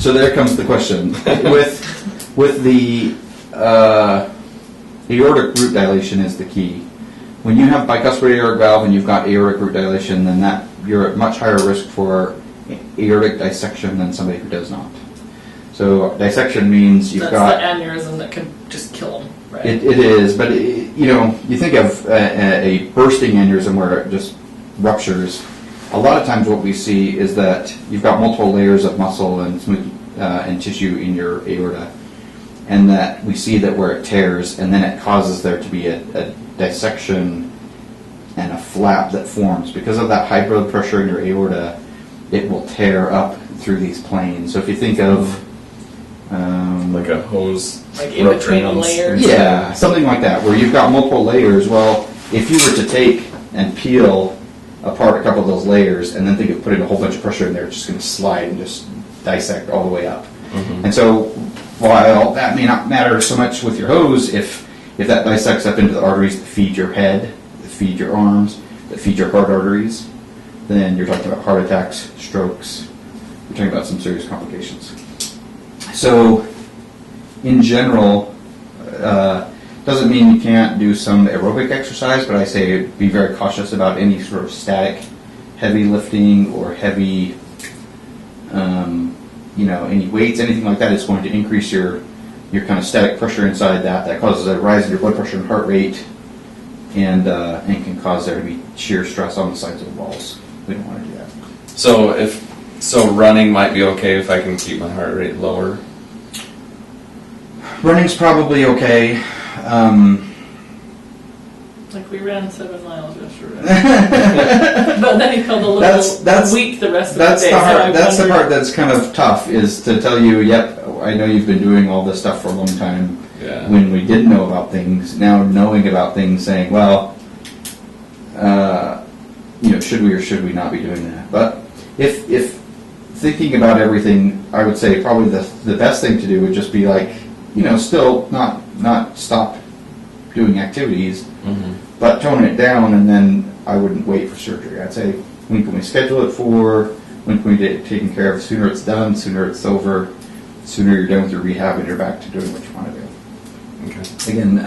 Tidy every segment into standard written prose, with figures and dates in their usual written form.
So there comes the question. with the aortic root dilation is the key. When you have bicuspid aortic valve and you've got aortic root dilation, then you're at much higher risk for aortic dissection than somebody who does not. So dissection means you've got... That's the aneurysm that can just kill them, right? It is, but you think of a bursting aneurysm where it just ruptures. A lot of times what we see is that you've got multiple layers of muscle and smooth and tissue in your aorta, and that we see that where it tears, and then it causes there to be a dissection and a flap that forms. Because of that high blood pressure in your aorta, it will tear up through these planes. So if you think of like a hose, like in between the layers. Yeah, something like that, where you've got multiple layers. Well, if you were to take and peel apart a couple of those layers and then think of putting a whole bunch of pressure in there, it's just going to slide and just dissect all the way up. Mm-hmm. And so while that may not matter so much with your hose, if that dissects up into the arteries that feed your head, that feed your arms, that feed your heart arteries, then you're talking about heart attacks, strokes, you're talking about some serious complications. So in general, doesn't mean you can't do some aerobic exercise, but I say be very cautious about any sort of static, heavy lifting or heavy, any weights, anything like that is going to increase your kind of static pressure inside that. That causes a rise in your blood pressure and heart rate, and can cause there to be shear stress on the sides of the walls. We don't want to do that. So running might be okay if I can keep my heart rate lower. Running's probably okay. Like we ran 7 miles yesterday. But then he felt a little weak the rest of the day. That's the part that's kind of tough, is to tell you, yep, I know you've been doing all this stuff for a long time. Yeah. When we didn't know about things, now knowing about things, saying, well, should we or should we not be doing that? But if thinking about everything, I would say probably the best thing to do would just be like, still not stop doing activities, mm-hmm. but tone it down, and then I wouldn't wait for surgery. I'd say, when can we schedule it for? When can we get it taken care of? Sooner it's done, sooner it's over, sooner you're done with your rehab and you're back to doing what you want to do. Okay. Again,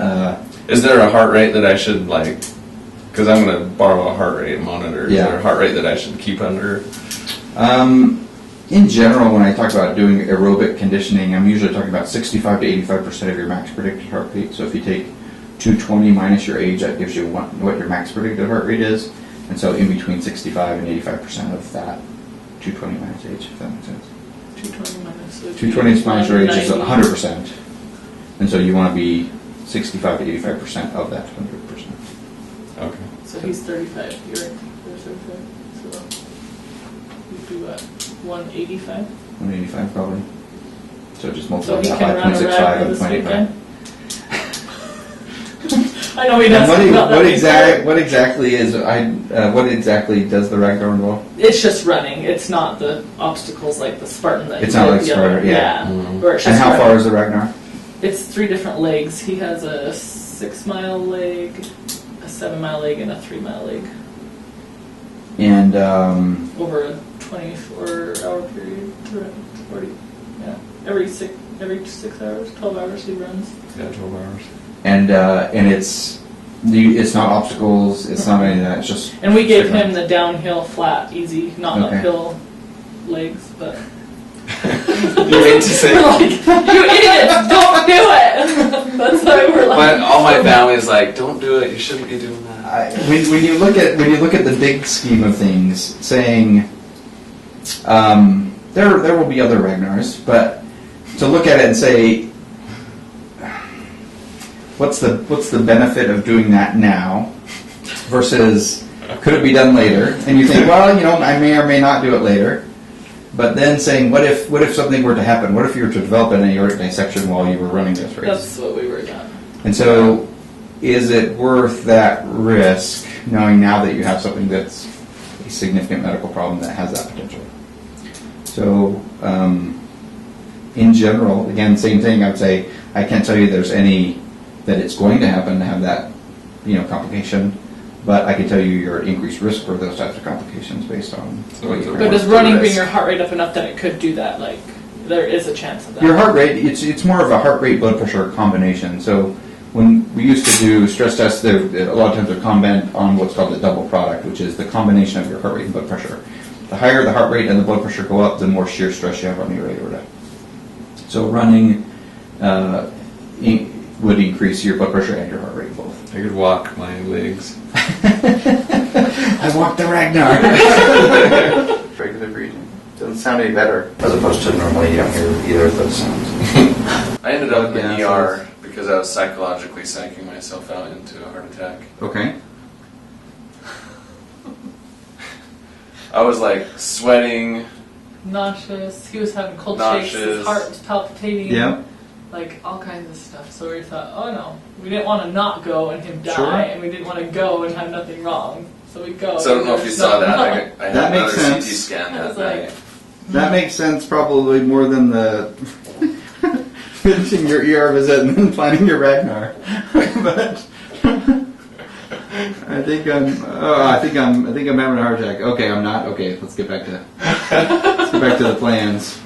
is there a heart rate that I should because I'm going to borrow a heart rate monitor. Yeah. Is there a heart rate that I should keep under? In general, when I talk about doing aerobic conditioning, I'm usually talking about 65 to 85% of your max predicted heart rate. So if you take 220 minus your age, that gives you what your max predicted heart rate is. And so in between 65 and 85% of that 220 minus age, if that makes sense. 220 minus your age is 100%. And so you want to be 65 to 85% of that 100%. Okay. So he's 35. You're 35. So you do what? 185? 185 probably. So just multiply So he that can by run a 0.65 rag and this 0.85. weekend? I know he does. What exactly does the Ragnar involve? It's just running. It's not the obstacles like the Spartan that It's you not did like the Spartan, other. yeah. Mm-hmm. Where it's And just how running. far is the Ragnar? It's 3 different legs. He has a 6-mile leg, a 7-mile leg, and a 3-mile leg. And over a 24-hour period. 40. Yeah. Every 6 hours, 12 hours he runs. Yeah, 12 hours. And it's not obstacles. It's not any of that. It's just. And we gave him the downhill, flat, easy, not uphill legs, but. You mean to say? We're like, you idiots, don't do it. That's why we're like. All my family's like, don't do it. You shouldn't be doing that. When you look at the big scheme of things, saying there will be other Ragnars, but to look at it and say, what's the benefit of doing that now versus could it be done later? And you think, well, I may or may not do it later. But then saying, what if something were to happen? What if you were to develop an aortic dissection while you were running this race? That's what we were done. And so, is it worth that risk, knowing now that you have something that's a significant medical problem that has that potential? So, in general, again, same thing. I would say I can't tell you there's any that it's going to happen to have that, complication. But I can tell you you're at increased risk for those types of complications based on what you But does running bring your heart rate up enough that it could do that? there is a chance of that. Your heart rate, it's more of a heart rate blood pressure combination. So when we used to do stress tests, a lot of times they're comment on what's called the double product, which is the combination of your heart rate and blood pressure. The higher the heart rate and the blood pressure go up, the more shear stress you have on your aorta. So running would increase your blood pressure and your heart rate both. I could walk my legs. I walked the Ragnar. Regular breathing. Doesn't sound any better. As opposed to normally you don't hear either of those sounds. I ended up in the Yeah, ER because I was psychologically psyching myself out into a heart attack. Okay. I was like sweating. Nauseous. He was having cold shakes. Nauseous. His heart was palpitating. Yeah. Like all kinds of stuff. So we thought, oh no, we didn't want to not go and him die, Sure. and we didn't want to go and have nothing wrong. So we go. So I don't know if you saw that. I had That makes another CT sense. scan I that was like, night. That makes sense probably more than the finishing your ER visit and then planning your Ragnar. But I think I'm having a heart attack. Okay, I'm not. Okay, let's get back to the plans.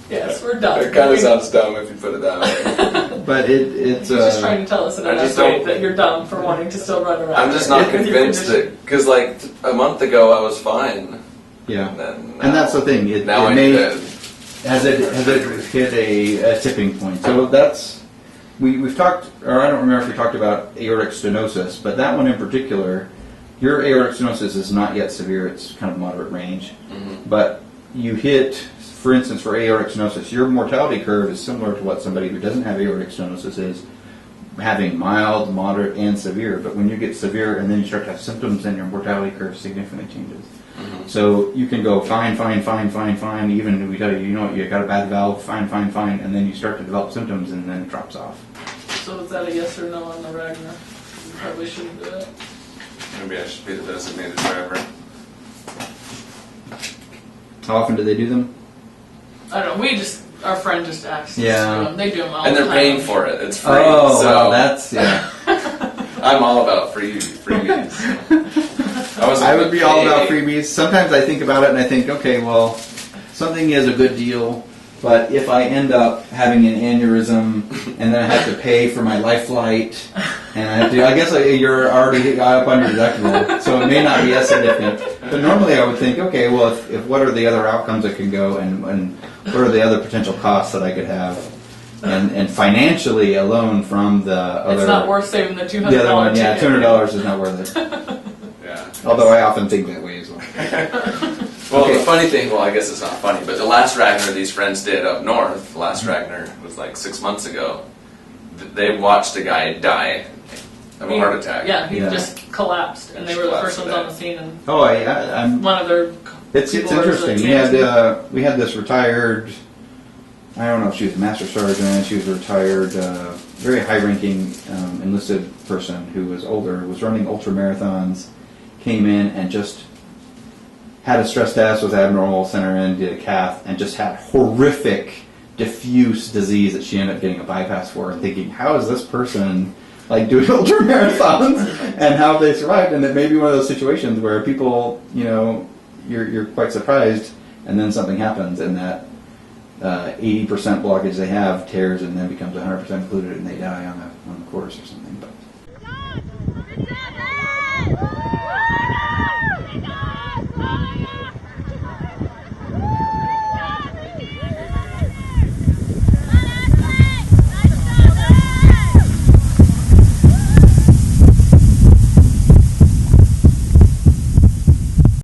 yes, we're done. It kind of sounds dumb if you put it that way. But it's He's just trying to tell us in a I nice just way don't- that you're dumb for wanting to still run around. I'm just not with your convinced condition. that, because like a month ago I was fine. yeah. And And that's the thing. It Now I'm may dead. has it hit a tipping point. So that's we've talked, or I don't remember if we talked about aortic stenosis, but that one in particular, your aortic stenosis is not yet severe. It's kind of moderate range, but you hit, for instance, for aortic stenosis, your mortality curve is similar to what somebody who doesn't have aortic stenosis is, having mild, moderate, and severe. But when you get severe and then you start to have symptoms, then your mortality curve significantly changes. So you can go fine, even we tell you, you got a bad valve, fine, and then you start to develop symptoms and then it drops off. So is that a yes or no on the Ragnar? You probably shouldn't do it. Maybe I should be the designated driver. How often do they do them? I don't know. Our friend just asked us Yeah. to do them. They do them all And the they're time. paying for it. It's free. Oh, so well, that's, yeah. I'm all about freebies. I would be all about freebies. Sometimes I think about it and I think, okay, well, something is a good deal, but if I end up having an aneurysm and then I have to pay for my life flight, and I guess you're already up on your deductible, so it may not be as significant. But normally I would think, okay, well, if what are the other outcomes that can go, and what are the other potential costs that I could have, and financially alone from the other. It's not worth saving the $200. The other one, yeah, ticket. $200 is not worth it. Yeah. Although I often think that way as well. Well, Okay. the funny thing, I guess it's not funny, but the last Ragnar these friends did up north, the last Ragnar was like 6 months ago, they watched a guy die of a heart attack. Yeah, he Yeah. just collapsed, and they Just were the first collapsed ones to on the scene, and Oh, I'm. one of their It's people was a interesting. We had this retired. I don't know if she was a master sergeant. She was a retired, very high-ranking enlisted person who was older, was running ultra marathons, came in and just had a stress test, was abnormal, sent her in, did a cath, and just had horrific diffuse disease that she ended up getting a bypass for. And thinking, how is this person like doing ultra marathons, and how have they survived? And it may be one of those situations where people, you're quite surprised, and then something happens, and that 80% blockage they have tears and then becomes 100% occluded, and they die on the course or something. But